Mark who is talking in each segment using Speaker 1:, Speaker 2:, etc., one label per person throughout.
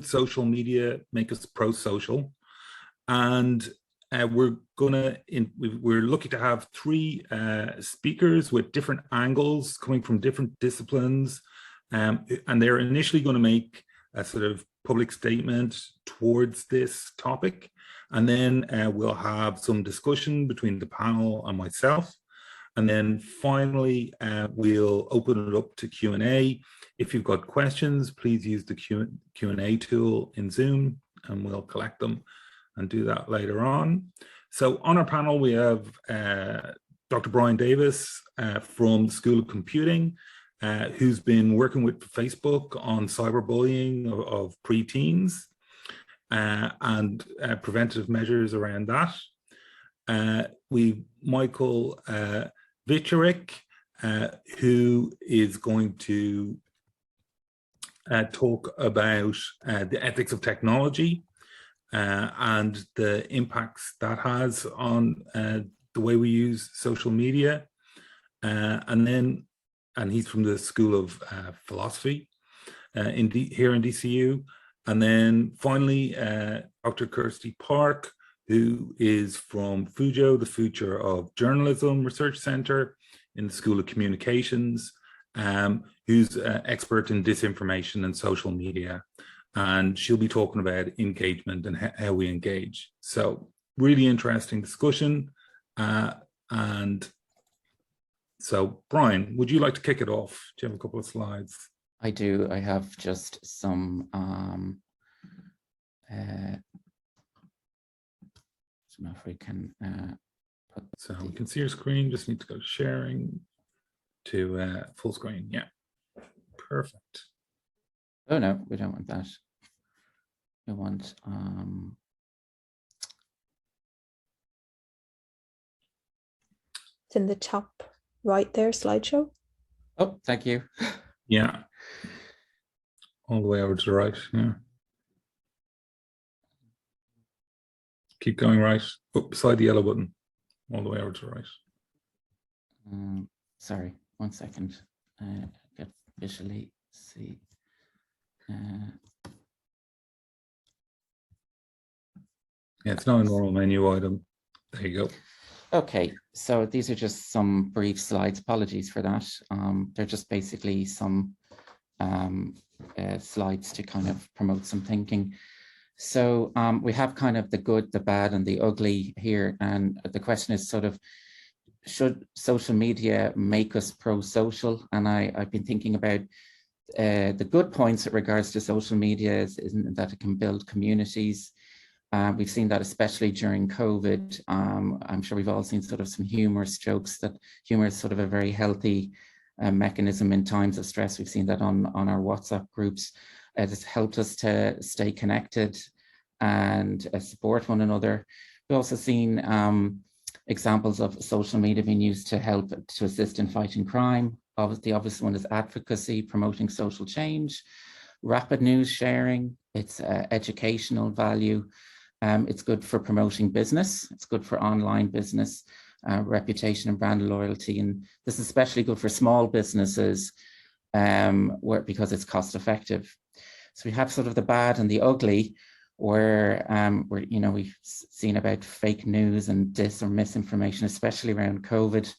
Speaker 1: social media make us pro-social? And we're lucky to have three speakers with different angles coming from different disciplines, and they're initially going to make a sort of public statement towards this topic, and then we'll have some discussion between the panel and myself, and then finally we'll open it up to Q&A. If you've got questions, please use the Q&A tool in Zoom, and we'll collect them and do that later on. So on our panel, we have Dr. Brian Davis from the School of Computing, who's been working with Facebook on cyberbullying of preteens and preventative measures around that. We've Michal Wieczorek, who is going to talk about the ethics of technology and the impacts that has on the way we use social media. And he's from the School of Philosophy here in DCU. And then finally, Dr. Kirsty Park, who is from FUJO, the Future of Journalism Research Center in the School of Communications, who's an expert in disinformation and social media. And she'll be talking about engagement and how we engage. So really interesting discussion. And so Brian, would you like to kick it off? Do you have a couple of slides?
Speaker 2: I do. I have just some if we can put
Speaker 1: so we can see your screen, just need to go to sharing to full screen. Yeah, perfect.
Speaker 2: Oh no, we don't want that. We want
Speaker 3: it's in the top right there, slideshow.
Speaker 2: Oh, thank you.
Speaker 1: Yeah. All the way over to the right. Yeah. Keep going right. Oh, beside the yellow button. All the way over to the right.
Speaker 2: Sorry, 1 second. Get visually see.
Speaker 1: Yeah, it's not a normal menu item. There you go.
Speaker 2: Okay, so these are just some brief slides. Apologies for that. They're just basically some slides to kind of promote some thinking. So we have kind of the good, the bad, and the ugly here. And the question is sort of, should social media make us pro-social? And I've been thinking about the good points with regards to social media is that it can build communities. We've seen that especially during COVID. I'm sure we've all seen sort of some humorous jokes, that humor is sort of a very healthy mechanism in times of stress. We've seen that on our WhatsApp groups. It's helped us to stay connected and support one another. We've also seen examples of social media being used to help to assist in fighting crime. The obvious one is advocacy, promoting social change, rapid news sharing. It's educational value. It's good for promoting business. It's good for online business, reputation and brand loyalty. And this is especially good for small businesses because it's cost effective. So we have sort of the bad and the ugly, where we've seen about fake news and dis or misinformation, especially around COVID.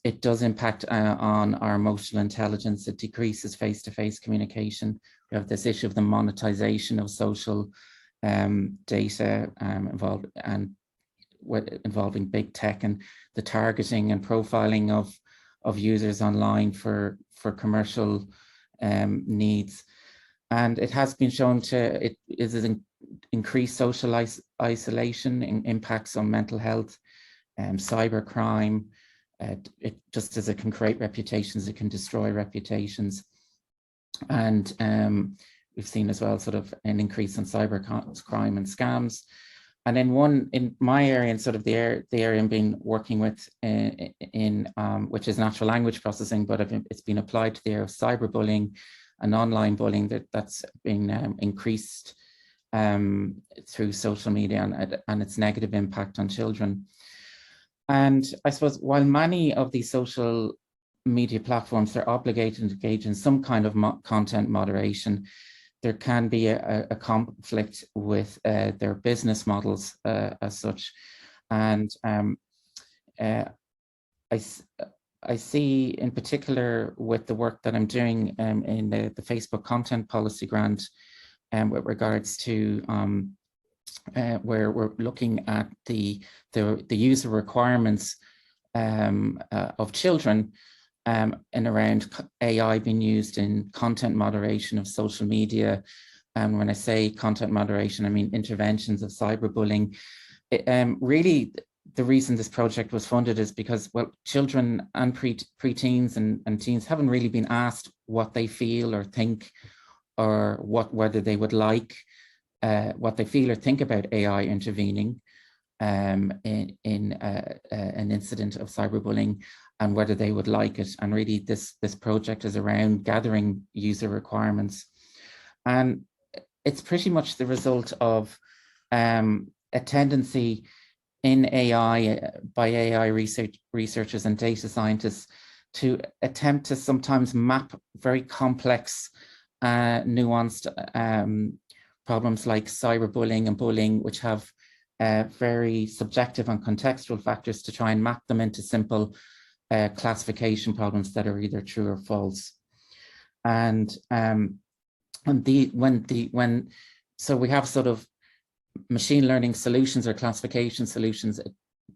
Speaker 2: It does impact on our emotional intelligence. It decreases face-to-face communication. We have this issue of the monetization of social data involving big tech and the targeting and profiling of users online for commercial needs. And it has been shown it is increased social isolation, impacts on mental health, cybercrime. It just as it can create reputations, it can destroy reputations. And we've seen as well sort of an increase in cybercrime and scams. And then in my area, and sort of the area I've been working with which is natural language processing, but it's been applied to the area of cyberbullying and online bullying that's been increased through social media and its negative impact on children. And I suppose while many of these social media platforms are obligated to engage in some kind of content moderation, there can be a conflict with their business models as such. And I see in particular with the work that I'm doing in the Facebook content policy grant with regards to where we're looking at the user requirements of children and around AI being used in content moderation of social media. And when I say content moderation, I mean interventions of cyberbullying. Really, the reason this project was funded is because, well, children and preteens and teens haven't really been asked what they feel or think, or whether they would like, what they feel or think about AI intervening in an incident of cyberbullying, and whether they would like it. And really, this project is around gathering user requirements, and it's pretty much the result of a tendency in AI by AI researchers and data scientists to attempt to sometimes map very complex, nuanced problems like cyberbullying and bullying, which have very subjective and contextual factors, to try and map them into simple classification problems that are either true or false. And so we have sort of machine learning solutions or classification solutions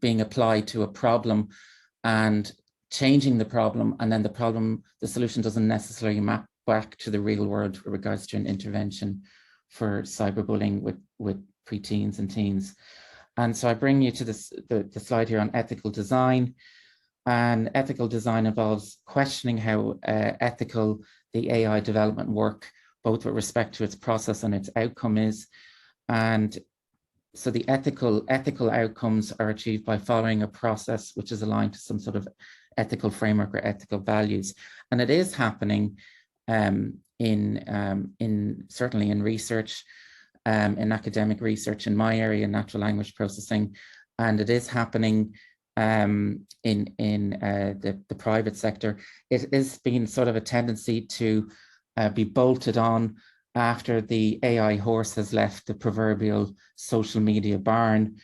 Speaker 2: being applied to a problem and changing the problem, and then the solution doesn't necessarily map back to the real world with regards to an intervention for cyberbullying with preteens and teens. And so I bring you to the slide here on ethical design. And ethical design involves questioning how ethical the AI development work, both with respect to its process and its outcome is. And so the ethical outcomes are achieved by following a process which is aligned to some sort of ethical framework or ethical values. And it is happening certainly in research, in academic research in my area, natural language processing, and it is happening in the private sector. It is being sort of a tendency to be bolted on after the AI horse has left the proverbial social media barn,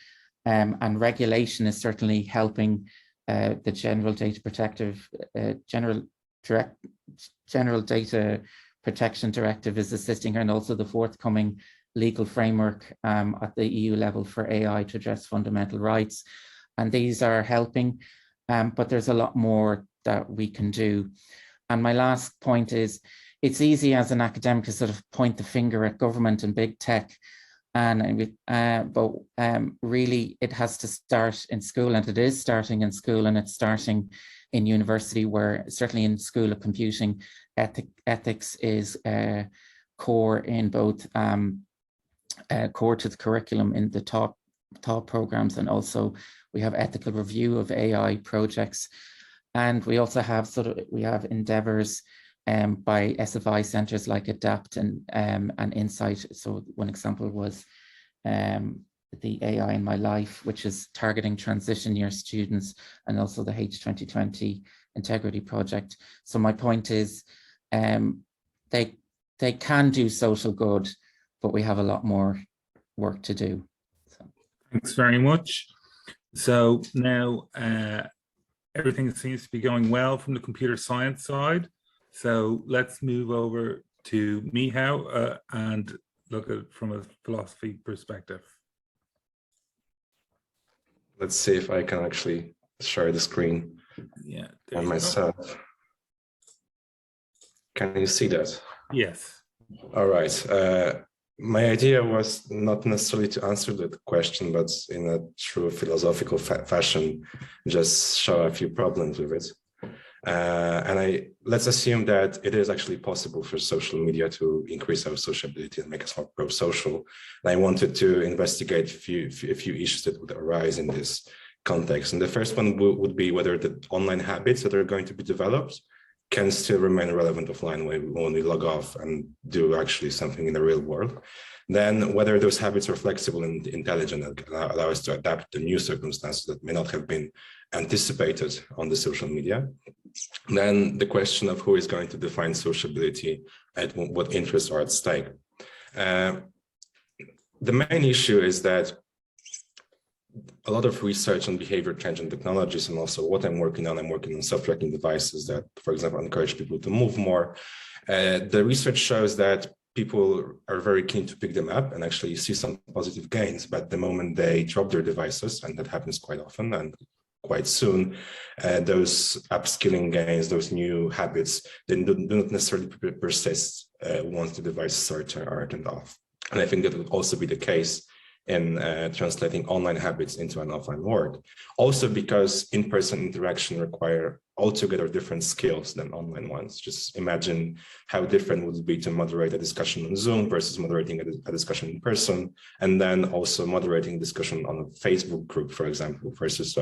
Speaker 2: and regulation is certainly helping. The General Data Protection Directive is assisting her, and also the forthcoming legal framework at the EU level for AI to address fundamental rights. And these are helping, but there's a lot more that we can do. And my last point is, it's easy as an academic to sort of point the finger at government and big tech, but really it has to start in school, and it is starting in school, and it's starting in university, where certainly in School of Computing, ethics is core in both core to the curriculum in the top programs, and also we have ethical review of AI projects, and we also have endeavors by SFI centres like ADAPT and Insight. So one example was the AI in My Life, which is targeting transition year students, and also the H2020 Integrity Project. So my point is, they can do social good, but we have a lot more work to do. So.
Speaker 1: Thanks very much. So now everything seems to be going well from the computer science side. So let's move over to Michal and look at it from a philosophy perspective.
Speaker 4: Let's see if I can actually share the screen on myself. Go. Can you see that?
Speaker 1: Yes.
Speaker 4: All right. My idea was not necessarily to answer the question, but in a true philosophical fashion, just show a few problems with it. And let's assume that it is actually possible for social media to increase our sociability and make us more pro-social. And I wanted to investigate a few issues that would arise in this context. And the first one would be whether the online habits that are going to be developed can still remain relevant offline when we log off and do actually something in the real world. Then whether those habits are flexible and intelligent and allow us to adapt to new circumstances that may not have been anticipated on the social media. Then the question of who is going to define sociability and what interests are at stake. The main issue is that a lot of research on behavior change and technologies, and also what I'm working on self-tracking devices that, for example, encourage people to move more. The research shows that people are very keen to pick them up and actually see some positive gains, but the moment they drop their devices, and that happens quite often and quite soon, those upskilling gains, those new habits, they do not necessarily persist once the devices are turned off. And I think that would also be the case in translating online habits into an offline world. Also because in-person interaction require altogether different skills than online ones. Just imagine how different would it be to moderate a discussion on Zoom versus moderating a discussion in person, and then also moderating discussion on a Facebook group, for example, versus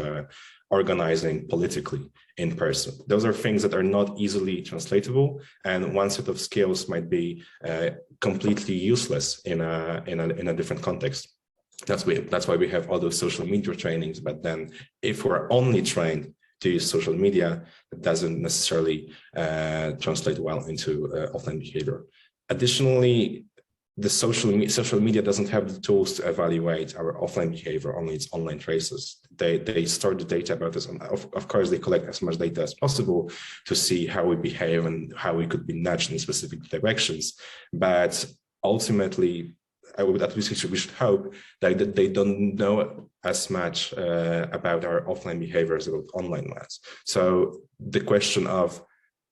Speaker 4: organizing politically in person. Those are things that are not easily translatable, and one set of skills might be completely useless in a different context. That's why we have all those social media trainings. But then if we're only trained to use social media, it doesn't necessarily translate well into offline behavior. Additionally, the social media doesn't have the tools to evaluate our offline behavior, only its online traces. They store the data about us, and of course they collect as much data as possible to see how we behave and how we could be nudged in specific directions. But ultimately, at least we should hope that they don't know as much about our offline behaviors about online ones. So the question of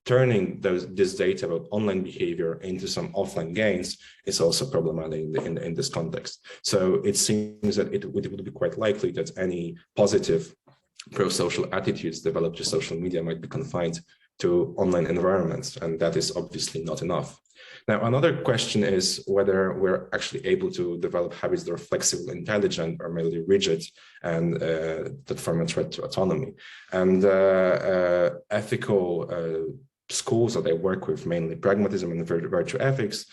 Speaker 4: turning this data about online behavior into some offline gains is also problematic in this context. So it seems that it would be quite likely that any positive pro-social attitudes developed to social media might be confined to online environments, and that is obviously not enough. Now, another question is whether we're actually able to develop habits that are flexible, intelligent, or merely rigid, and that form a threat to autonomy. And ethical schools that I work with, mainly pragmatism and virtue ethics,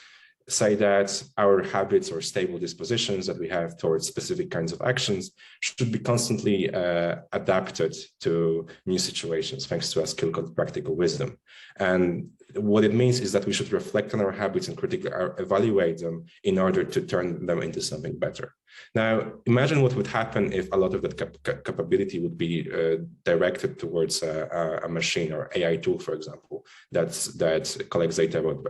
Speaker 4: say that our habits or stable dispositions that we have towards specific kinds of actions should be constantly adapted to new situations, thanks to a skill called practical wisdom. And what it means is that we should reflect on our habits and critically evaluate them in order to turn them into something better. Now, imagine what would happen if a lot of that capability would be directed towards a machine or AI tool, for example, that collects data about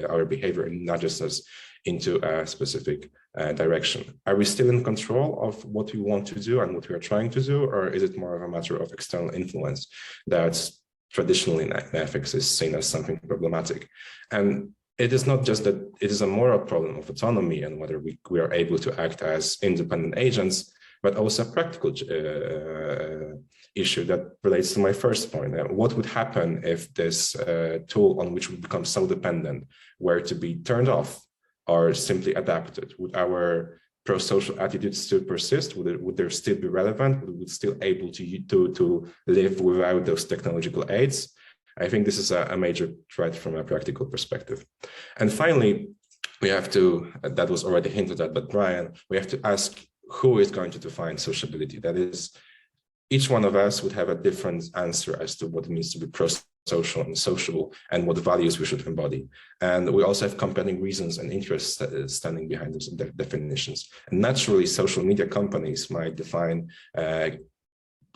Speaker 4: our behavior and nudges us into a specific direction. Are we still in control of what we want to do and what we are trying to do, or is it more of a matter of external influence that's traditionally in ethics is seen as something problematic? And it is not just that it is a moral problem of autonomy and whether we are able to act as independent agents, but also a practical issue that relates to my first point. What would happen if this tool on which we become so dependent were to be turned off or simply adapted? Would our pro-social attitudes still persist? Would there still be relevant? Would we still able to live without those technological aids? I think this is a major threat from a practical perspective. And finally, we have to, that was already hinted at, but Brian, we have to ask who is going to define sociability. That is, each one of us would have a different answer as to what it means to be pro-social and sociable and what values we should embody. And we also have compelling reasons and interests standing behind those definitions. And naturally, social media companies might define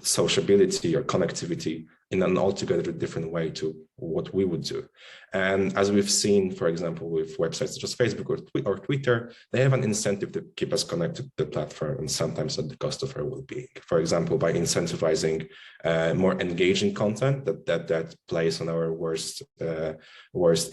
Speaker 4: sociability or connectivity in an altogether different way to what we would do. And as we've seen, for example, with websites such as Facebook or Twitter, they have an incentive to keep us connected to the platform, and sometimes at the cost of our well-being. For example, by incentivizing more engaging content that plays on our worst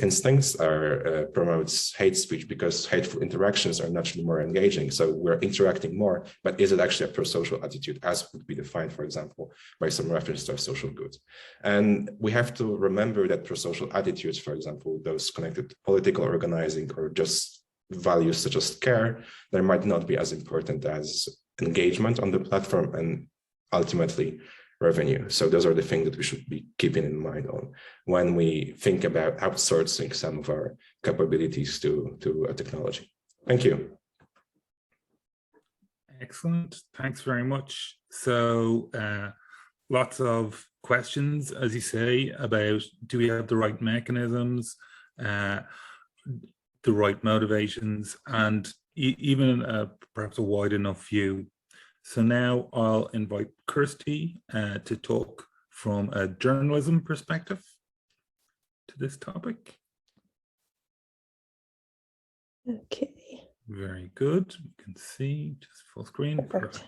Speaker 4: instincts, or promotes hate speech, because hateful interactions are naturally more engaging. So we're interacting more, but is it actually a pro-social attitude, as would be defined, for example, by some reference to social goods? And we have to remember that pro-social attitudes, for example, those connected to political organizing or just values such as care, they might not be as important as engagement on the platform and ultimately revenue. So those are the things that we should be keeping in mind on when we think about outsourcing some of our capabilities to a technology. Thank you.
Speaker 1: Excellent. Thanks very much. So lots of questions, as you say, about do we have the right mechanisms? the right motivations, and even perhaps a wide enough view. So now I'll invite Kirsty to talk from a journalism perspective to this topic.
Speaker 3: Okay.
Speaker 1: Very good. You can see just full screen.
Speaker 3: Perfect.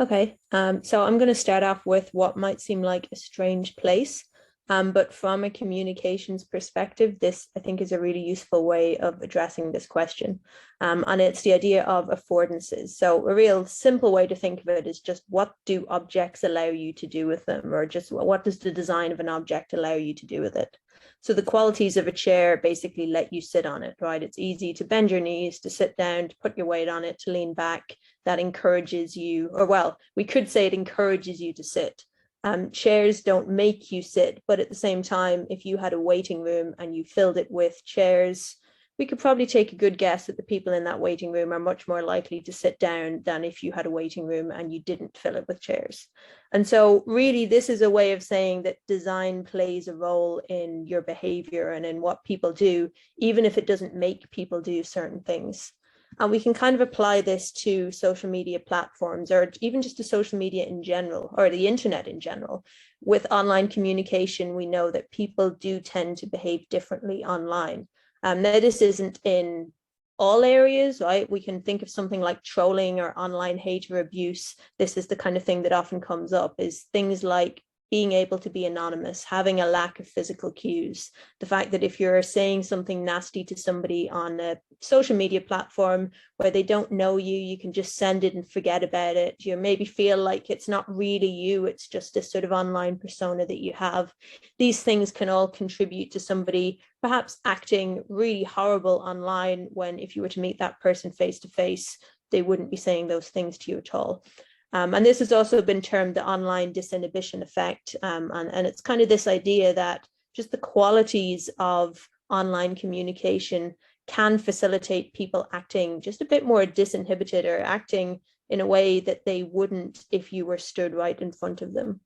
Speaker 3: Okay, so I'm going to start off with what might seem like a strange place, but from a communications perspective, this I think is a really useful way of addressing this question. And it's the idea of affordances. So a real simple way to think of it is just what do objects allow you to do with them, or just what does the design of an object allow you to do with it? So the qualities of a chair basically let you sit on it, right? It's easy to bend your knees, to sit down, to put your weight on it, to lean back. That encourages you, or well, we could say it encourages you to sit. Chairs don't make you sit, but at the same time, if you had a waiting room and you filled it with chairs, we could probably take a good guess that the people in that waiting room are much more likely to sit down than if you had a waiting room and you didn't fill it with chairs. And so really, this is a way of saying that design plays a role in your behavior and in what people do, even if it doesn't make people do certain things. And we can kind of apply this to social media platforms, or even just to social media in general, or the internet in general. With online communication, we know that people do tend to behave differently online. Now, this isn't in all areas, right? We can think of something like trolling or online hate or abuse. This is the kind of thing that often comes up, is things like being able to be anonymous, having a lack of physical cues. The fact that if you're saying something nasty to somebody on a social media platform where they don't know you, you can just send it and forget about it. You maybe feel like it's not really you, it's just this sort of online persona that you have. These things can all contribute to somebody perhaps acting really horrible online, when if you were to meet that person face to face, they wouldn't be saying those things to you at all. And this has also been termed the online disinhibition effect. And it's kind of this idea that just the qualities of online communication can facilitate people acting just a bit more disinhibited, or acting in a way that they wouldn't if you were stood right in front of them.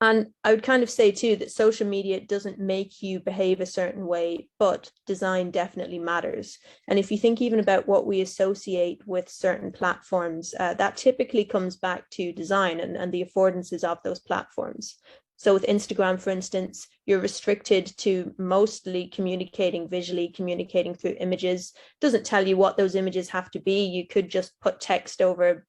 Speaker 3: And I would kind of say too that social media doesn't make you behave a certain way, but design definitely matters. And if you think even about what we associate with certain platforms, that typically comes back to design and the affordances of those platforms. So with Instagram, for instance, you're restricted to mostly communicating visually, communicating through images. It doesn't tell you what those images have to be. You could just put text over,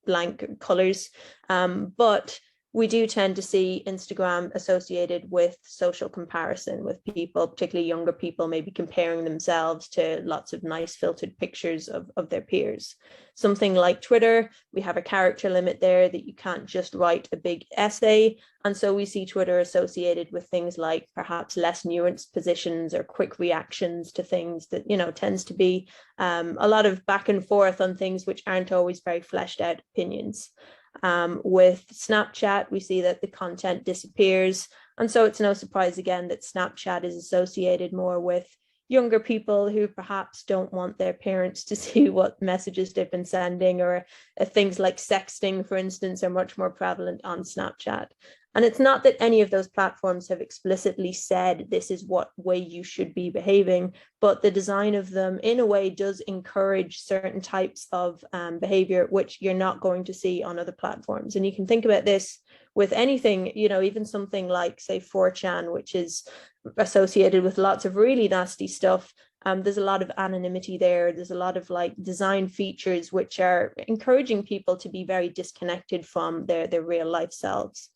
Speaker 3: blank colors, but we do tend to see Instagram associated with social comparison, with people, particularly younger people, maybe comparing themselves to lots of nice filtered pictures of their peers. Something like Twitter, we have a character limit there that you can't just write a big essay. And so we see Twitter associated with things like perhaps less nuanced positions or quick reactions to things that, tends to be a lot of back and forth on things which aren't always very fleshed out opinions. With Snapchat, we see that the content disappears. And so it's no surprise again that Snapchat is associated more with younger people who perhaps don't want their parents to see what messages they've been sending, or things like sexting, for instance, are much more prevalent on Snapchat. And it's not that any of those platforms have explicitly said this is what way you should be behaving, but the design of them in a way does encourage certain types of behavior which you're not going to see on other platforms. And you can think about this with anything, even something like, say, 4chan, which is associated with lots of really nasty stuff. There's a lot of anonymity there. There's a lot of design features which are encouraging people to be very disconnected from their real life selves.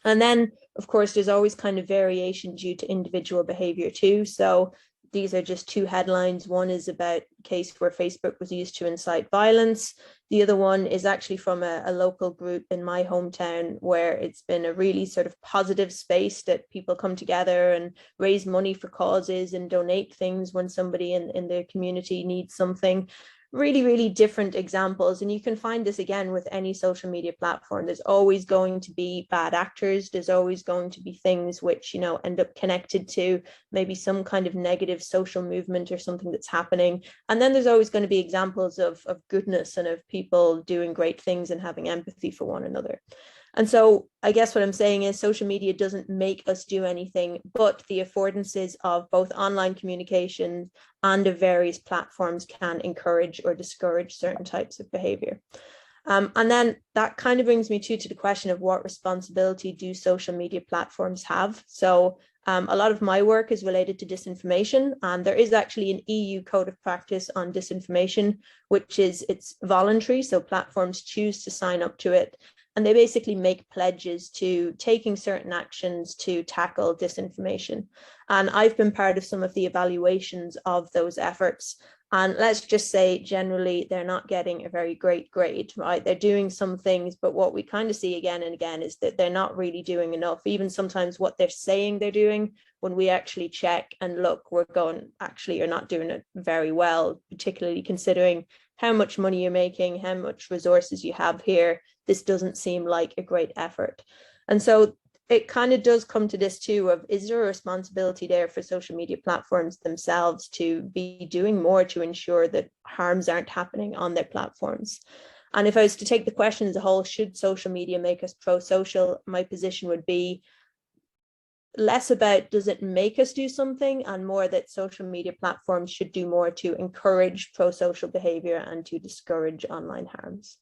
Speaker 3: And then, of course, there's always kind of variation due to individual behavior too. So these are just two headlines. One is about a case where Facebook was used to incite violence. The other one is actually from a local group in my hometown, where it's been a really sort of positive space that people come together and raise money for causes and donate things when somebody in their community needs something. Really, really different examples. And you can find this again with any social media platform. There's always going to be bad actors. There's always going to be things which, end up connected to maybe some kind of negative social movement or something that's happening. And then there's always going to be examples of goodness and of people doing great things and having empathy for one another. And so I guess what I'm saying is social media doesn't make us do anything, but the affordances of both online communication and of various platforms can encourage or discourage certain types of behavior. And then that kind of brings me to the question of what responsibility do social media platforms have? So a lot of my work is related to disinformation, and there is actually an EU code of practice on disinformation, which is it's voluntary. So platforms choose to sign up to it, and they basically make pledges to taking certain actions to tackle disinformation. And I've been part of some of the evaluations of those efforts. And let's just say generally they're not getting a very great grade, right? They're doing some things, but what we kind of see again and again is that they're not really doing enough. Even sometimes what they're saying they're doing, when we actually check and look, we're going, actually, you're not doing it very well, particularly considering how much money you're making, how much resources you have here. This doesn't seem like a great effort. And so it kind of does come to this too of, is there a responsibility there for social media platforms themselves to be doing more to ensure that harms aren't happening on their platforms? And if I was to take the question as a whole, should social media make us pro-social? My position would be less about does it make us do something, and more that social media platforms should do more to encourage pro-social behavior and to discourage online harms.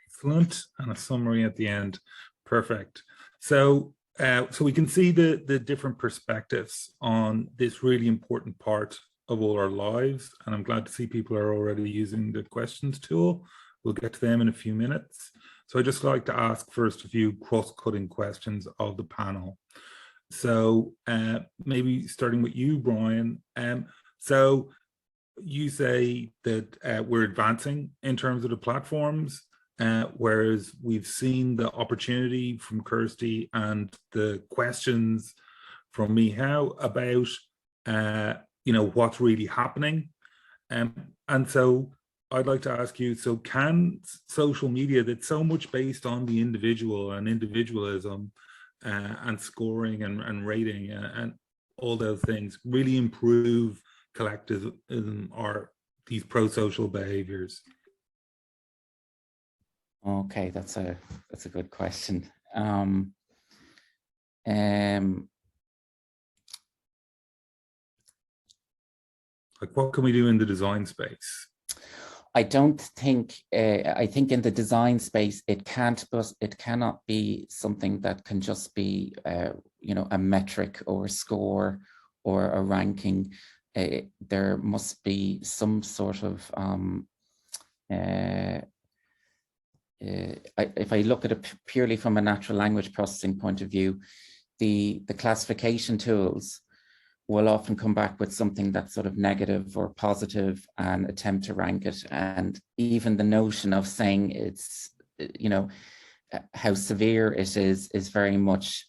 Speaker 1: Excellent, and a summary at the end. Perfect. So we can see the different perspectives on this really important part of all our lives, and I'm glad to see people are already using the questions tool. We'll get to them in a few minutes. So I'd just like to ask first a few cross-cutting questions of the panel. So maybe starting with you, Brian. So you say that we're advancing in terms of the platforms, whereas we've seen the opportunity from Kirsty and the questions from Michal about what's really happening. And so I'd like to ask you, so can social media that's so much based on the individual and individualism and scoring and rating and all those things really improve collectivism or these pro-social behaviors?
Speaker 2: Okay, that's a good question.
Speaker 1: Like, what can we do in the design space?
Speaker 2: I don't think, I think in the design space, it cannot be something that can just be, a metric or a score or a ranking. There must be some sort of, if I look at it purely from a natural language processing point of view, the classification tools will often come back with something that's sort of negative or positive and attempt to rank it. And even the notion of saying it's, how severe it is very much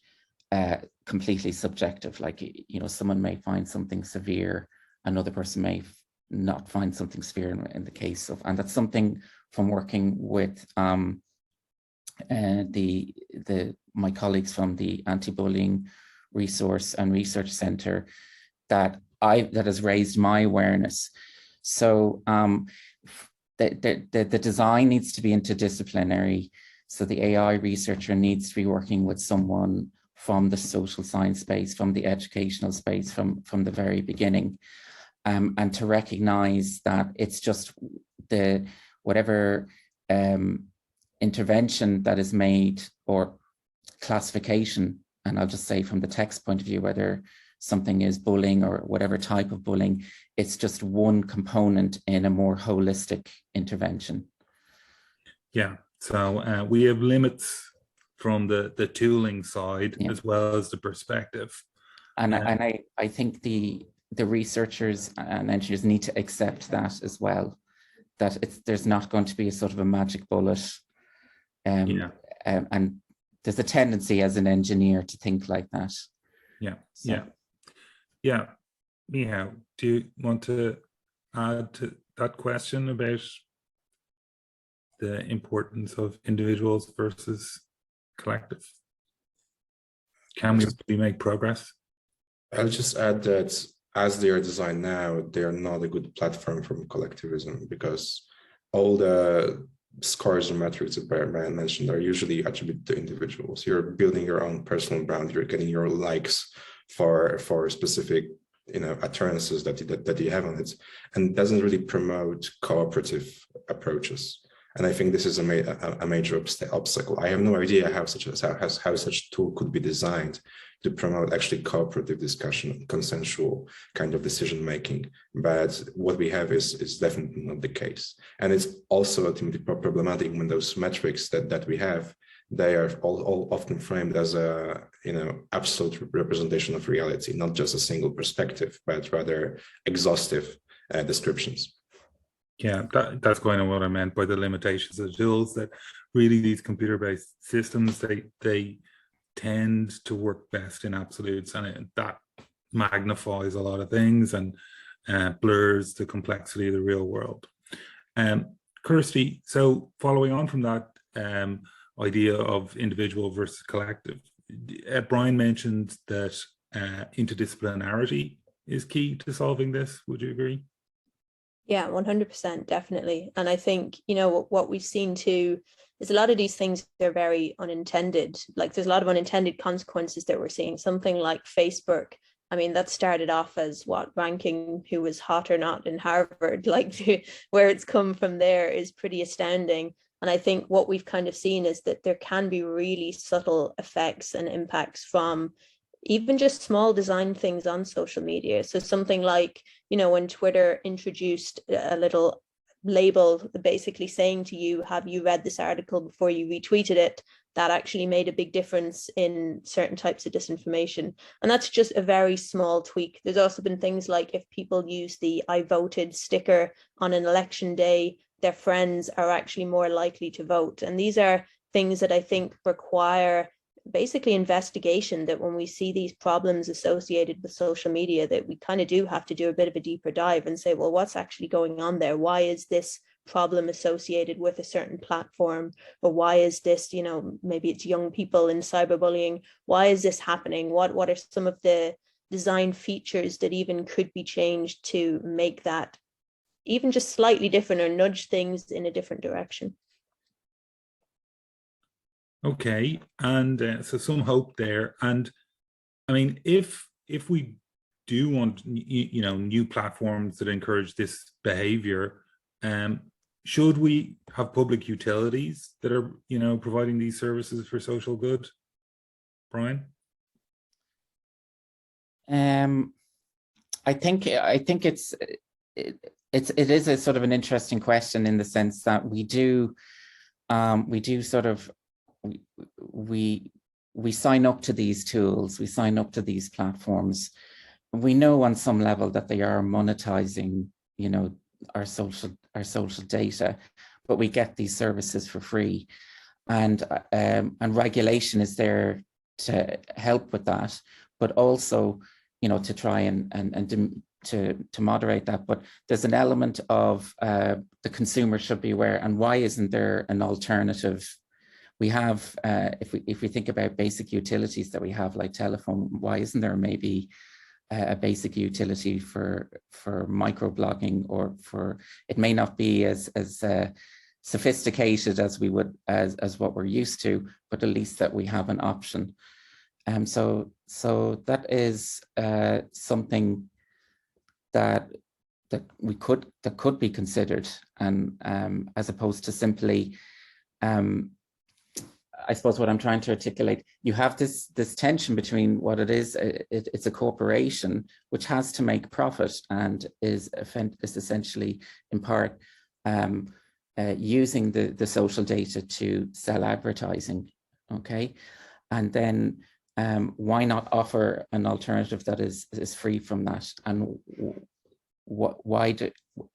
Speaker 2: completely subjective. Like, someone may find something severe, another person may not find something severe in the case of, and that's something from working with my colleagues from the Anti-Bullying Resource and Research Center that has raised my awareness. So the design needs to be interdisciplinary. So the AI researcher needs to be working with someone from the social science space, from the educational space, from the very beginning, and to recognize that it's just whatever intervention that is made or classification. And I'll just say from the text point of view, whether something is bullying or whatever type of bullying, it's just one component in a more holistic intervention.
Speaker 1: Yeah, so we have limits from the tooling side, as well as the perspective.
Speaker 2: And I think the researchers and engineers need to accept that as well, that there's not going to be a sort of a magic bullet. And there's a tendency as an engineer to think like that. Yeah.
Speaker 1: Michal, do you want to add to that question about the importance of individuals versus collective? Can we make progress?
Speaker 4: I'll just add that as they are designed now, they are not a good platform for collectivism, because all the scores and metrics that Brennan mentioned are usually attributed to individuals. You're building your own personal brand. You're getting your likes for specific, utterances that you have on it, and doesn't really promote cooperative approaches. And I think this is a major obstacle. I have no idea how such tool could be designed to promote actually cooperative discussion, consensual kind of decision making. But what we have is definitely not the case. And it's also ultimately problematic when those metrics that we have, they are all often framed as a absolute representation of reality, not just a single perspective, but rather exhaustive descriptions.
Speaker 1: Yeah, that's kind of what I meant by the limitations of tools, that really these computer-based systems, they tend to work best in absolutes, and that magnifies a lot of things and blurs the complexity of the real world. Kirsty, so following on from that idea of individual versus collective, Brian mentioned that interdisciplinarity is key to solving this. Would you agree?
Speaker 3: Yeah, 100%, definitely. And I think, what we've seen too is a lot of these things are very unintended. Like there's a lot of unintended consequences that we're seeing. Something like Facebook, I mean, that started off as ranking who was hot or not in Harvard, where it's come from there is pretty astounding. And I think what we've kind of seen is that there can be really subtle effects and impacts from even just small design things on social media. So something like, when Twitter introduced a little label basically saying to you, have you read this article before you retweeted it? That actually made a big difference in certain types of disinformation. And that's just a very small tweak. There's also been things like if people use the I voted sticker on an election day, their friends are actually more likely to vote. And these are things that I think require basically investigation, that when we see these problems associated with social media, that we kind of do have to do a bit of a deeper dive and say, well, what's actually going on there? Why is this problem associated with a certain platform? Or why is this, maybe it's young people in cyberbullying. Why is this happening? What are some of the design features that even could be changed to make that even just slightly different or nudge things in a different direction?
Speaker 1: Okay, and so some hope there. And I mean, if we do want new platforms that encourage this behavior, should we have public utilities that are providing these services for social good? Brian?
Speaker 2: I think it is a sort of an interesting question, in the sense that we do sort of we sign up to these tools, we sign up to these platforms. We know on some level that they are monetizing, our social data, but we get these services for free, and regulation is there to help with that, but also, to try and to moderate that. But there's an element of the consumer should be aware. And why isn't there an alternative? We have, if we think about basic utilities that we have, like telephone, why isn't there maybe a basic utility for microblogging, or for, it may not be as sophisticated as we would as what we're used to, but at least that we have an option. So that is something that could be considered, and as opposed to simply, I suppose what I'm trying to articulate, you have this tension between what it is. It's a corporation which has to make profit and is essentially, in part, using the social data to sell advertising. Okay, and then why not offer an alternative that is free from that? And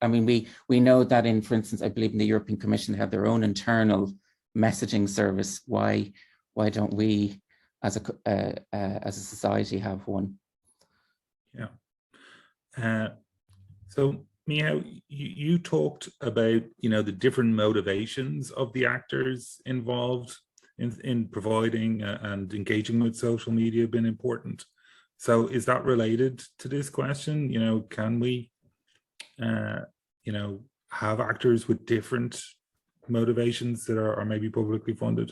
Speaker 2: I mean, we know that in, for instance, I believe in the European Commission, they have their own internal messaging service. Why don't we as a society have one?
Speaker 1: Yeah. So Michal, you talked about the different motivations of the actors involved in providing and engaging with social media have been important. So is that related to this question? Can we have actors with different motivations that are maybe publicly funded?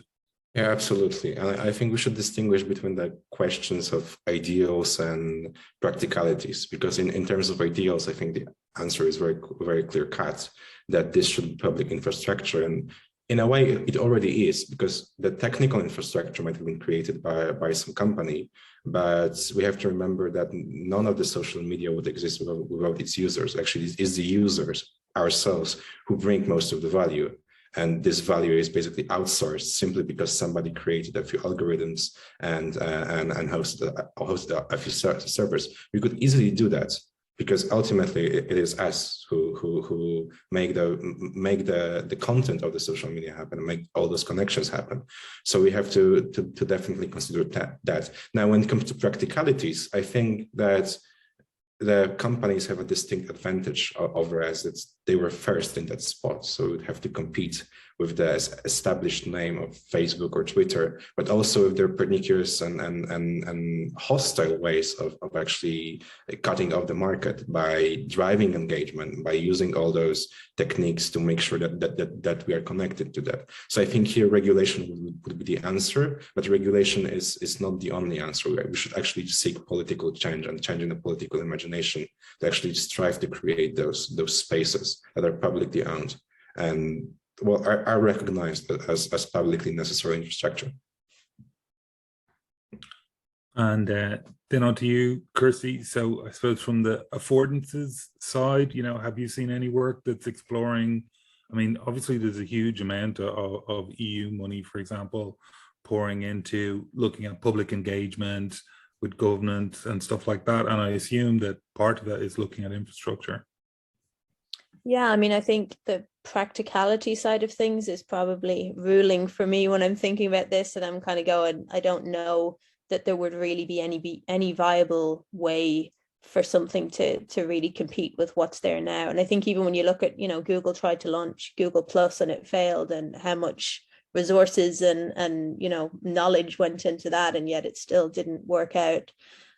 Speaker 4: Yeah, absolutely. And I think we should distinguish between the questions of ideals and practicalities, because in terms of ideals, I think the answer is very clear cut, that this should be public infrastructure. And in a way, it already is, because the technical infrastructure might have been created by some company, but we have to remember that none of the social media would exist without its users. Actually, it is the users ourselves who bring most of the value. And this value is basically outsourced simply because somebody created a few algorithms and hosted a few servers. We could easily do that, because ultimately it is us who make the content of the social media happen and make all those connections happen. So we have to definitely consider that. Now, when it comes to practicalities, I think that the companies have a distinct advantage over us. They were first in that spot, so we would have to compete with the established name of Facebook or Twitter, but also with their pernicious and hostile ways of actually cutting off the market by driving engagement, by using all those techniques to make sure that we are connected to that. So I think here regulation would be the answer, but regulation is not the only answer. We should actually seek political change and changing the political imagination to actually strive to create those spaces that are publicly owned and are recognized as publicly necessary infrastructure.
Speaker 1: And then on to you, Kirsty. So I suppose from the affordances side, have you seen any work that's exploring, I mean, obviously there's a huge amount of EU money, for example, pouring into looking at public engagement with government and stuff like that. And I assume that part of that is looking at infrastructure.
Speaker 3: Yeah, I mean, I think the practicality side of things is probably ruling for me when I'm thinking about this, and I'm kind of going, I don't know that there would really be any viable way for something to really compete with what's there now. And I think even when you look at, Google tried to launch Google Plus and it failed, and how much resources and knowledge went into that, and yet it still didn't work out.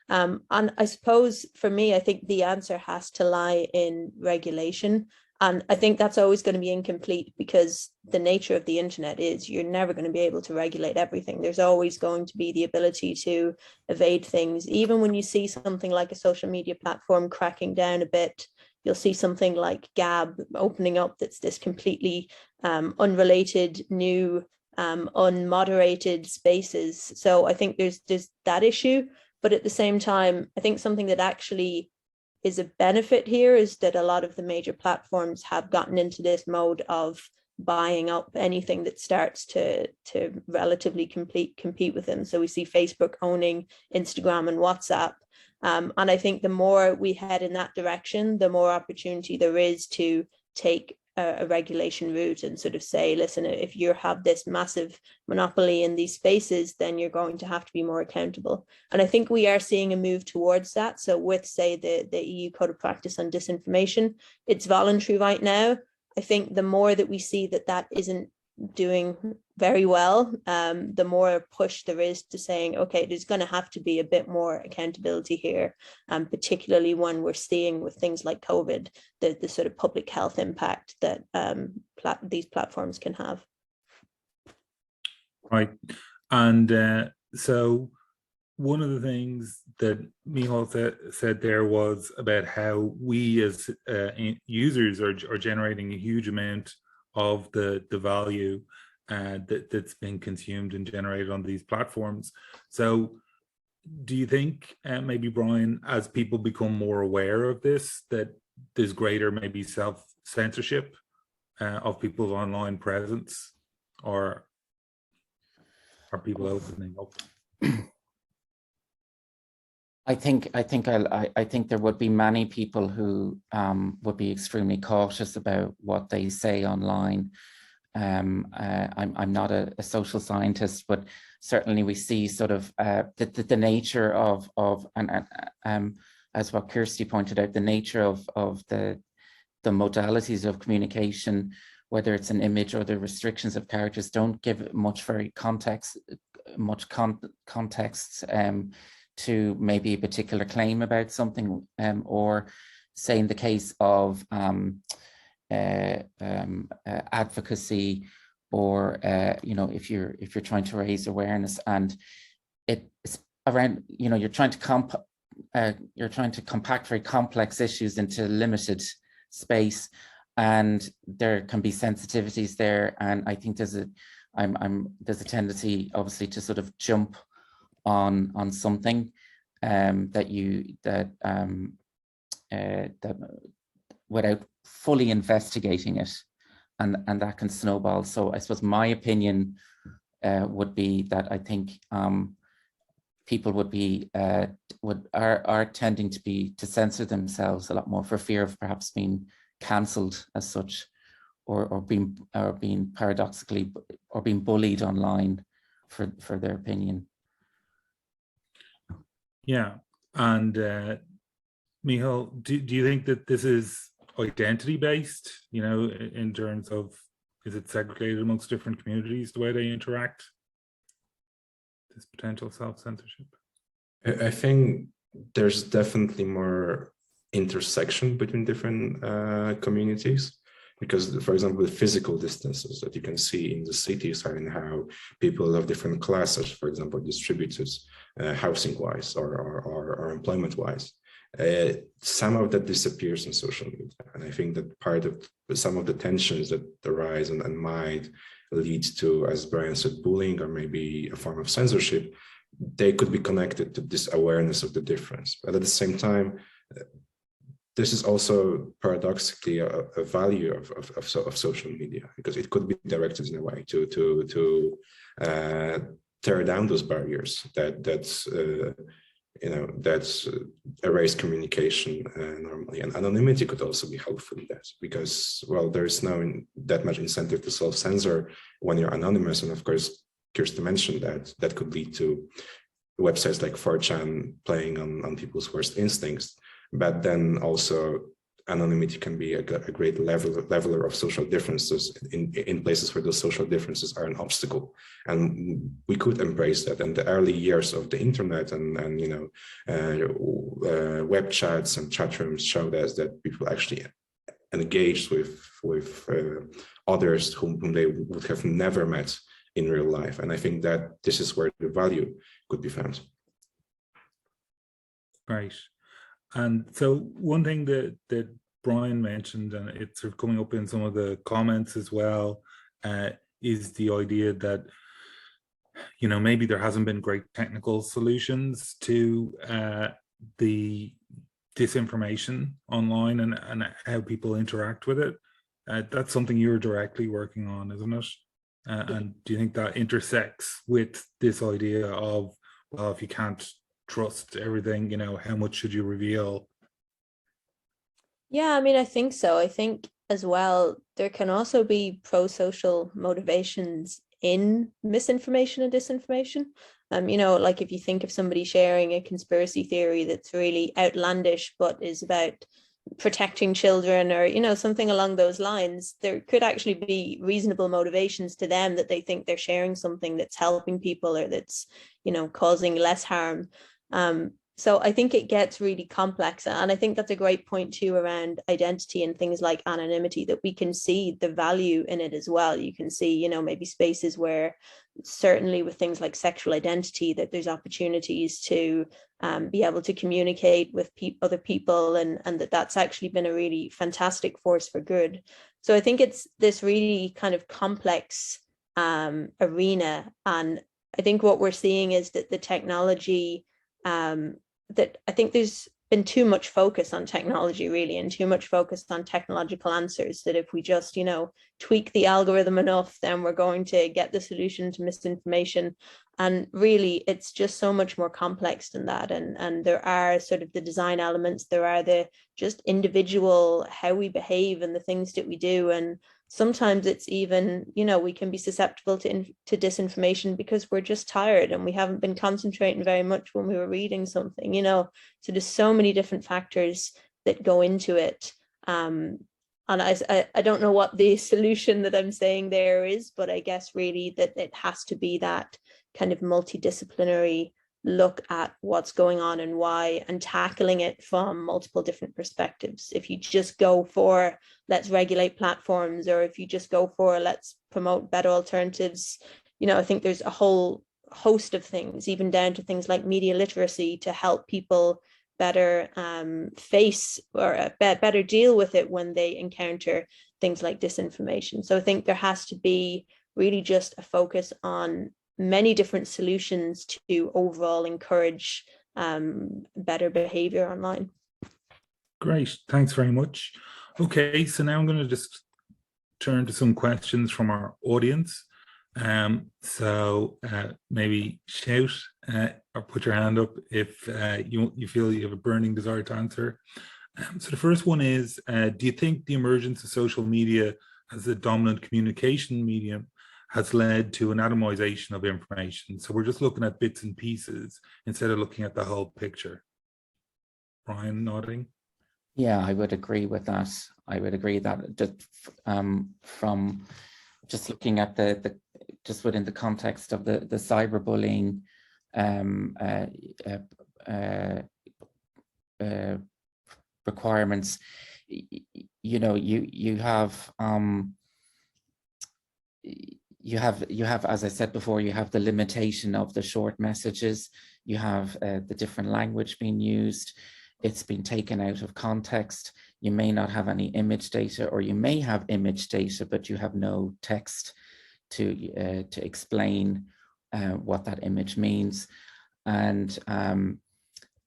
Speaker 3: And I suppose for me, I think the answer has to lie in regulation. And I think that's always going to be incomplete, because the nature of the internet is you're never going to be able to regulate everything. There's always going to be the ability to evade things. Even when you see something like a social media platform cracking down a bit, you'll see something like Gab opening up that's this completely unrelated, new, unmoderated spaces. So I think there's that issue. But at the same time, I think something that actually is a benefit here is that a lot of the major platforms have gotten into this mode of buying up anything that starts to relatively compete with them. So we see Facebook owning Instagram and WhatsApp. And I think the more we head in that direction, the more opportunity there is to take a regulation route and sort of say, listen, if you have this massive monopoly in these spaces, then you're going to have to be more accountable. And I think we are seeing a move towards that. So with, say, the EU Code of Practice on Disinformation, it's voluntary right now. I think the more that we see that isn't doing very well, the more push there is to saying, okay, there's going to have to be a bit more accountability here, particularly when we're seeing with things like COVID, the sort of public health impact that these platforms can have.
Speaker 1: Right. And so one of the things that Michal said there was about how we as users are generating a huge amount of the value that's been consumed and generated on these platforms. So do you think, maybe Brian, as people become more aware of this, that there's greater maybe self-censorship of people's online presence, or are people opening up?
Speaker 2: I think there would be many people who would be extremely cautious about what they say online. I'm not a social scientist, but certainly we see sort of the nature of and as what Kirsty pointed out, the nature of the modalities of communication, whether it's an image or the restrictions of characters, don't give much context to maybe a particular claim about something, or say in the case of advocacy, or if you're trying to raise awareness, and it's around, you're trying to compact very complex issues into limited space, and there can be sensitivities there, and I think there's a tendency, obviously, to sort of jump on something that without fully investigating it, and that can snowball. So I suppose my opinion would be that I think people are tending to censor themselves a lot more for fear of perhaps being cancelled as such, or being paradoxically, or being bullied online for their opinion.
Speaker 1: Yeah, and Michal, do you think that this is identity based? In terms of, is it segregated amongst different communities, the way they interact? This potential self-censorship.
Speaker 4: I think there's definitely more intersection between different communities, because, for example, the physical distances that you can see in the cities are in how people of different classes, for example, distributed housing-wise or employment-wise. Some of that disappears in social media, and I think that part of some of the tensions that arise and might lead to, as Brian said, bullying or maybe a form of censorship, they could be connected to this awareness of the difference. But at the same time, this is also paradoxically a value of social media, because it could be directed in a way to tear down those barriers that's erase communication normally. And anonymity could also be helpful in that, because, well, there is no that much incentive to self-censor when you're anonymous. And of course, Kirsty mentioned that could lead to websites like 4chan playing on people's worst instincts. But then also anonymity can be a great leveler of social differences in places where those social differences are an obstacle. And we could embrace that. And the early years of the internet and web chats and chat rooms showed us that people actually engaged with others whom they would have never met in real life. And I think that this is where the value could be found.
Speaker 1: Right. And so one thing that Brian mentioned, and it's sort of coming up in some of the comments as well, is the idea that, maybe there hasn't been great technical solutions to the disinformation online and how people interact with it. That's something you're directly working on, isn't it? And do you think that intersects with this idea of, well, if you can't trust everything, how much should you reveal?
Speaker 3: Yeah, I mean, I think so. I think as well, there can also be pro-social motivations in misinformation and disinformation. Like if you think of somebody sharing a conspiracy theory that's really outlandish, but is about protecting children, or something along those lines, there could actually be reasonable motivations to them that they think they're sharing something that's helping people, or that's causing less harm. So I think it gets really complex, and I think that's a great point too around identity and things like anonymity, that we can see the value in it as well. You can see maybe spaces where, certainly with things like sexual identity, that there's opportunities to be able to communicate with other people, and that's actually been a really fantastic force for good. So I think it's this really kind of complex arena, and I think what we're seeing is that the technology, that I think there's been too much focus on technology, really, and too much focus on technological answers, that if we just tweak the algorithm enough, then we're going to get the solution to misinformation. And really, it's just so much more complex than that. And there are sort of the design elements, there are the just individual, how we behave and the things that we do. And sometimes it's even, we can be susceptible to disinformation because we're just tired and we haven't been concentrating very much when we were reading something, so there's so many different factors that go into it. And I don't know what the solution that I'm saying there is, but I guess really that it has to be that kind of multidisciplinary look at what's going on and why, and tackling it from multiple different perspectives. If you just go for let's regulate platforms, or if you just go for let's promote better alternatives, you know, I think there's a whole host of things, even down to things like media literacy, to help people better face or better deal with it when they encounter things like disinformation. So I think there has to be really just a focus on many different solutions to overall encourage better behavior online.
Speaker 1: Great, thanks very much. Okay, so now I'm going to just turn to some questions from our audience. Maybe shout or put your hand up if you feel you have a burning desire to answer. So the first one is, do you think the emergence of social media as a dominant communication medium has led to an atomization of information? So we're just looking at bits and pieces instead of looking at the whole picture. Brian nodding.
Speaker 2: Yeah, I would agree with that. I would agree that just from just looking at the just within the context of the cyberbullying requirements, you know, you have, as I said before, you have the limitation of the short messages. You have the different language being used. It's been taken out of context. You may not have any image data, or you may have image data, but you have no text to explain what that image means. And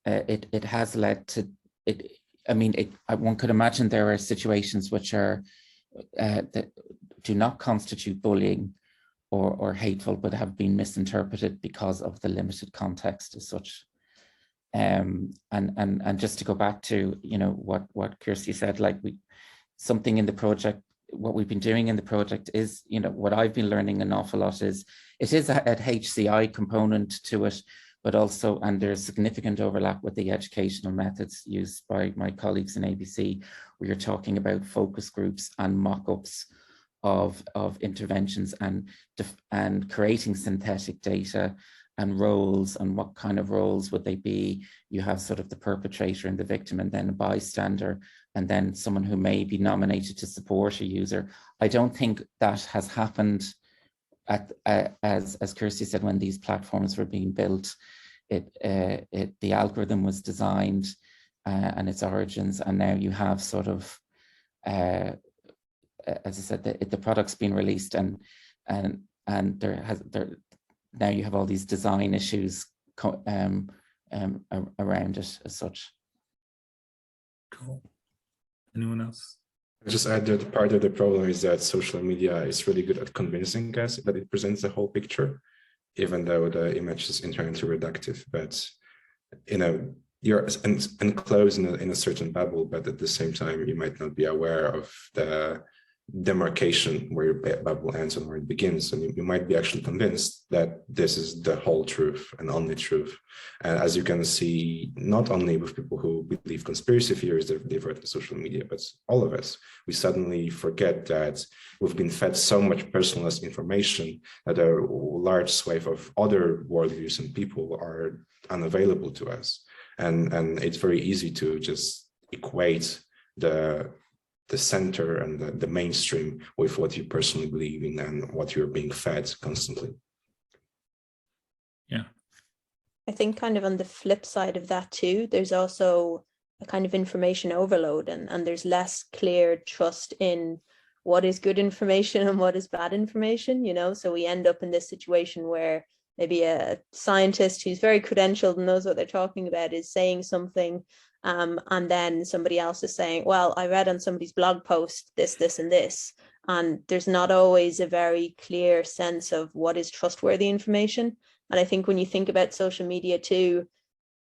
Speaker 2: it has led to it. I mean, one could imagine there are situations which are that do not constitute bullying or hateful, but have been misinterpreted because of the limited context as such. And just to go back to, you know, what Kirsty said, like something in the project, what we've been doing in the project is, you know, what I've been learning an awful lot is, it is a HCI component to it, but also, and there's significant overlap with the educational methods used by my colleagues in ABC, where you're talking about focus groups and mock-ups of interventions and creating synthetic data and roles, and what kind of roles would they be. You have sort of the perpetrator and the victim, and then a bystander, and then someone who may be nominated to support a user. I don't think that has happened as Kirsty said, when these platforms were being built. The algorithm was designed and its origins, and now you have sort of, as I said, the product's been released, and now you have all these design issues around it as such.
Speaker 1: Cool. Anyone else?
Speaker 4: Just add that part of the problem is that social media is really good at convincing us that it presents the whole picture, even though the image is inherently reductive. But, you know, you're enclosed in a certain bubble, but at the same time, you might not be aware of the demarcation where your bubble ends and where it begins, and you might be actually convinced that this is the whole truth and only truth. And as you can see, not only with people who believe conspiracy theories that they've read on social media, but all of us, we suddenly forget that we've been fed so much personalized information that a large swathe of other worldviews and people are unavailable to us, and it's very easy to just equate the center and the mainstream with what you personally believe in and what you're being fed constantly.
Speaker 1: Yeah.
Speaker 3: I think kind of on the flip side of that too, there's also a kind of information overload, and there's less clear trust in what is good information and what is bad information, you know? So we end up in this situation where maybe a scientist who's very credentialed and knows what they're talking about is saying something, and then somebody else is saying, well, I read on somebody's blog post this, and this. And there's not always a very clear sense of what is trustworthy information. And I think when you think about social media too,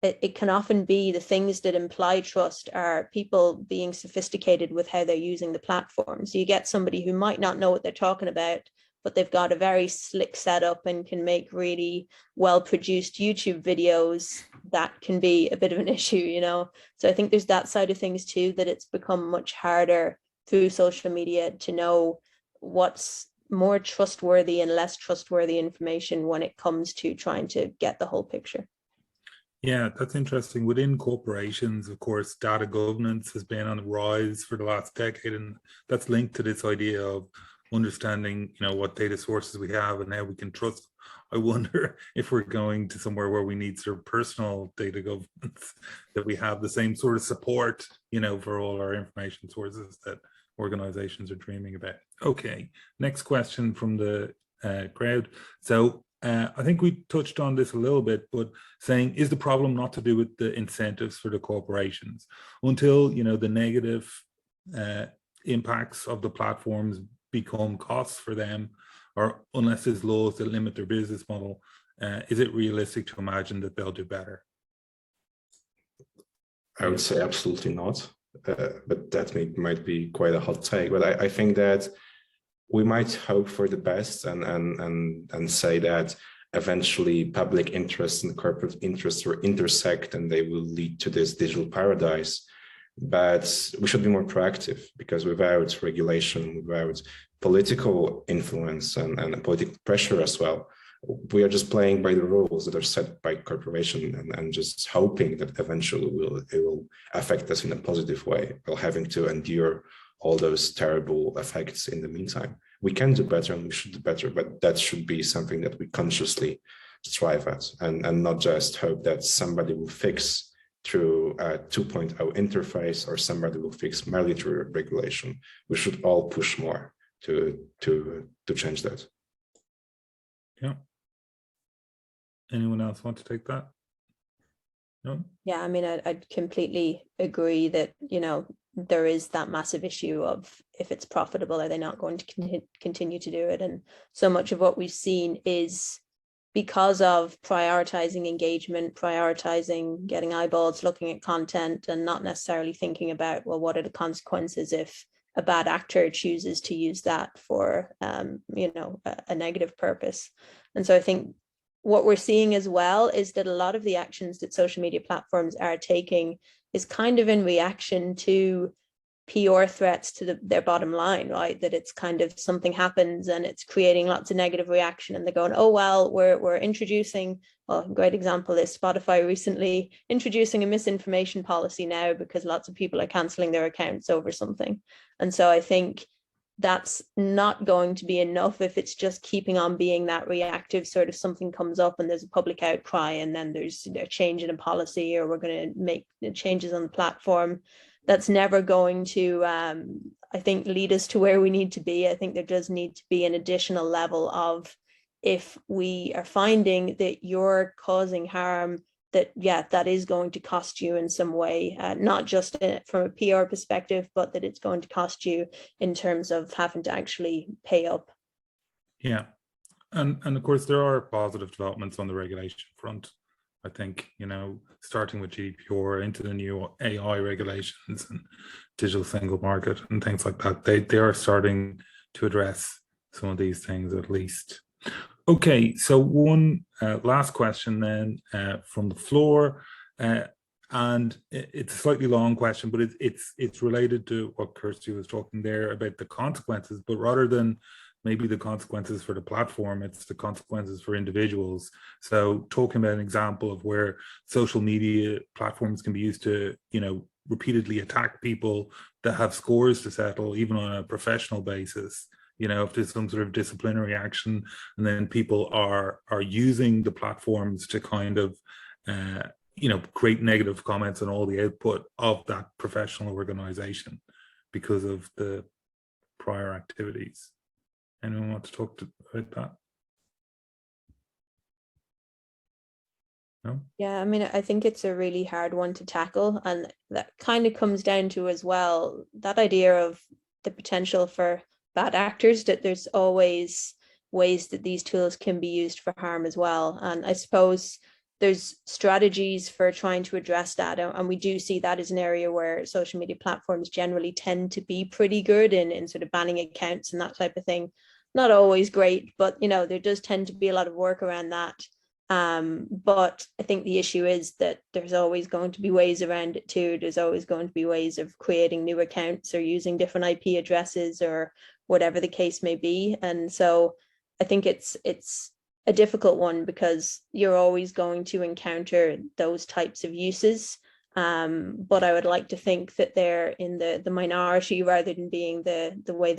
Speaker 3: it can often be the things that imply trust are people being sophisticated with how they're using the platform. So you get somebody who might not know what they're talking about, but they've got a very slick setup and can make really well-produced YouTube videos that can be a bit of an issue, you know? So I think there's that side of things too, that it's become much harder through social media to know what's more trustworthy and less trustworthy information when it comes to trying to get the whole picture.
Speaker 1: Yeah, that's interesting. Within corporations, of course, data governance has been on the rise for the last decade, and that's linked to this idea of understanding, what data sources we have and how we can trust. I wonder if we're going to somewhere where we need sort of personal data governance, that we have the same sort of support, for all our information sources that organizations are dreaming about. Okay, next question from the crowd. So I think we touched on this a little bit, but saying, is the problem not to do with the incentives for the corporations? Until, the negative impacts of the platforms become costs for them, or unless there's laws that limit their business model, is it realistic to imagine that they'll do better?
Speaker 4: I would say absolutely not, but that might be quite a hot take. But I think that we might hope for the best and say that eventually public interest and corporate interests will intersect and they will lead to this digital paradise. But we should be more proactive, because without regulation, without political influence and political pressure as well, we are just playing by the rules that are set by corporation and just hoping that eventually it will affect us in a positive way, while having to endure all those terrible effects in the meantime. We can do better and we should do better, but that should be something that we consciously strive at, and not just hope that somebody will fix through a 2.0 interface, or somebody will fix merely through regulation. We should all push more to change that.
Speaker 1: Yeah. Anyone else want to take that? No?
Speaker 3: Yeah, I mean, I'd completely agree that, there is that massive issue of, if it's profitable, are they not going to continue to do it? And so much of what we've seen is because of prioritizing engagement, prioritizing getting eyeballs, looking at content, and not necessarily thinking about, well, what are the consequences if a bad actor chooses to use that for, a negative purpose. And so I think what we're seeing as well is that a lot of the actions that social media platforms are taking is kind of in reaction to PR threats to their bottom line, right? That it's kind of something happens and it's creating lots of negative reaction, and they're going, oh, well, we're introducing, well, a great example is Spotify recently introducing a misinformation policy now because lots of people are canceling their accounts over something. And so I think that's not going to be enough if it's just keeping on being that reactive sort of, something comes up and there's a public outcry and then there's a change in a policy, or we're going to make changes on the platform. That's never going to, I think, lead us to where we need to be. I think there does need to be an additional level of, if we are finding that you're causing harm, that, yeah, that is going to cost you in some way, not just from a PR perspective, but that it's going to cost you in terms of having to actually pay up.
Speaker 1: Yeah. And of course, there are positive developments on the regulation front. I think, starting with GDPR into the new AI regulations and digital single market and things like that, they are starting to address some of these things at least. Okay, so one last question then from the floor, and it's a slightly long question, but it's related to what Kirsty was talking there about the consequences, but rather than maybe the consequences for the platform, it's the consequences for individuals. So talking about an example of where social media platforms can be used to, repeatedly attack people that have scores to settle, even on a professional basis. If there's some sort of disciplinary action, and then people are using the platforms to kind of, create negative comments on all the output of that professional organization because of the prior activities. Anyone want to talk about that? No?
Speaker 3: Yeah, I mean, I think it's a really hard one to tackle, and that kind of comes down to as well that idea of the potential for bad actors, that there's always ways that these tools can be used for harm as well. And I suppose there's strategies for trying to address that. And we do see that as an area where social media platforms generally tend to be pretty good in sort of banning accounts and that type of thing. Not always great, but, there does tend to be a lot of work around that. But I think the issue is that there's always going to be ways around it too. There's always going to be ways of creating new accounts or using different IP addresses or whatever the case may be. And so I think it's a difficult one, because you're always going to encounter those types of uses. But I would like to think that they're in the minority rather than being the way